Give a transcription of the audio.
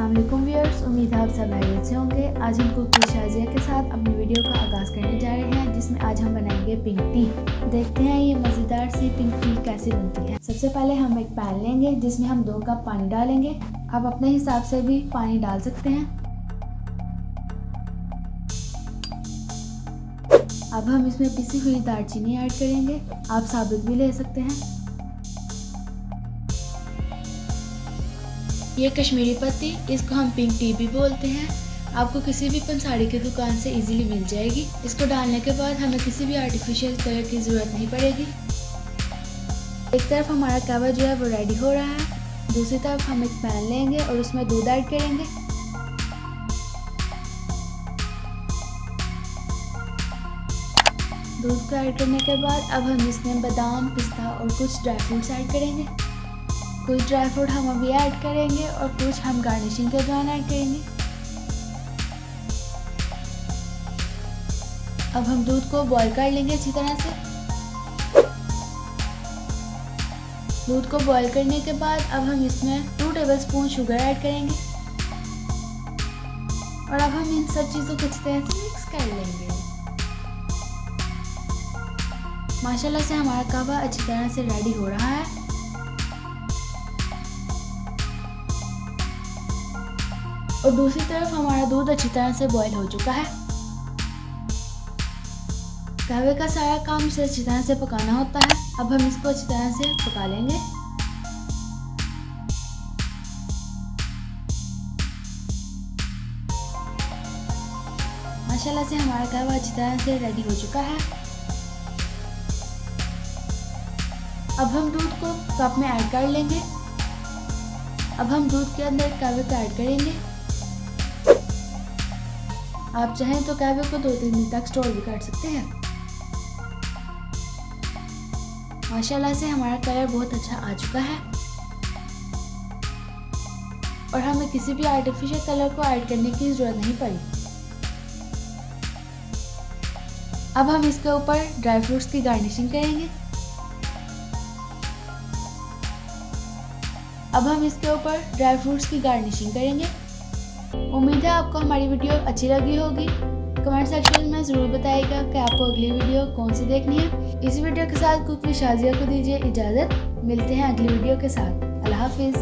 अस्सलाम वालेकुम व्यूअर्स, उम्मीद है आप सब खैरियत से होंगे। आज हम कुक विद शाज़िया के साथ अपनी वीडियो का आगाज़ करने जा रहे हैं, जिसमें आज हम बनाएंगे पिंक टी। देखते हैं ये मज़ेदार सी पिंक टी कैसे बनती है। सबसे पहले हम एक पैन लेंगे जिसमें हम 2 कप पानी डालेंगे। आप अपने हिसाब से भी पानी डाल सकते हैं। अब हम इसमें पिसी हुई दालचीनी ऐड करेंगे, आप साबुत भी ले सकते हैं। ये कश्मीरी पत्ती, इसको हम पिंक टी भी बोलते हैं। आपको किसी भी पंसारी की दुकान से इजीली मिल जाएगी। इसको डालने के बाद हमें किसी भी आर्टिफिशियल कलर की ज़रूरत नहीं पड़ेगी। एक तरफ हमारा कहवा जो है वो रेडी हो रहा है, दूसरी तरफ हम एक पैन लेंगे और उसमें दूध ऐड करेंगे। दूध को ऐड करने के बाद अब हम इसमें बादाम, पिस्ता और कुछ ड्राई फ्रूट्स ऐड करेंगे। कुछ ड्राई फ्रूट हम अभी ऐड करेंगे और कुछ हम गार्निशिंग के दौरान ऐड करेंगे। अब हम दूध को बॉईल कर लेंगे अच्छी तरह से। दूध को बॉईल करने के बाद अब हम इसमें 2 टेबलस्पून शुगर ऐड करेंगे और अब हम इन सब चीज़ों को अच्छी तरह से मिक्स कर लेंगे। माशाल्लाह से हमारा कहवा अच्छी तरह से रेडी हो रहा है। और दूसरी तरफ हमारा दूध अच्छी तरह से बॉईल हो चुका है। कहवे का सारा काम इसे अच्छी तरह से पकाना होता है। अब हम इसको अच्छी तरह से पका लेंगे। माशाल्लाह से हमारा कहवा अच्छी तरह से रेडी हो चुका है। अब हम दूध को कप में ऐड कर लेंगे। अब हम दूध के अंदर कहवे को ऐड करेंगे। आप चाहें तो कहवे को 2-3 दिन तक स्टोर भी कर सकते हैं। माशाल्लाह से हमारा कलर बहुत अच्छा आ चुका है और हमें किसी भी आर्टिफिशियल कलर को ऐड करने की ज़रूरत नहीं पड़ी। अब हम इसके ऊपर ड्राई फ्रूट्स की गार्निशिंग करेंगे। उम्मीद है आपको हमारी वीडियो अच्छी लगी होगी। कमेंट सेक्शन में ज़रूर बताइएगा कि आपको अगली वीडियो कौन सी देखनी है। इस वीडियो के साथ कुक विद शाज़िया को दीजिए इजाज़त। मिलते हैं अगली वीडियो के साथ। अल्लाह हाफिज़।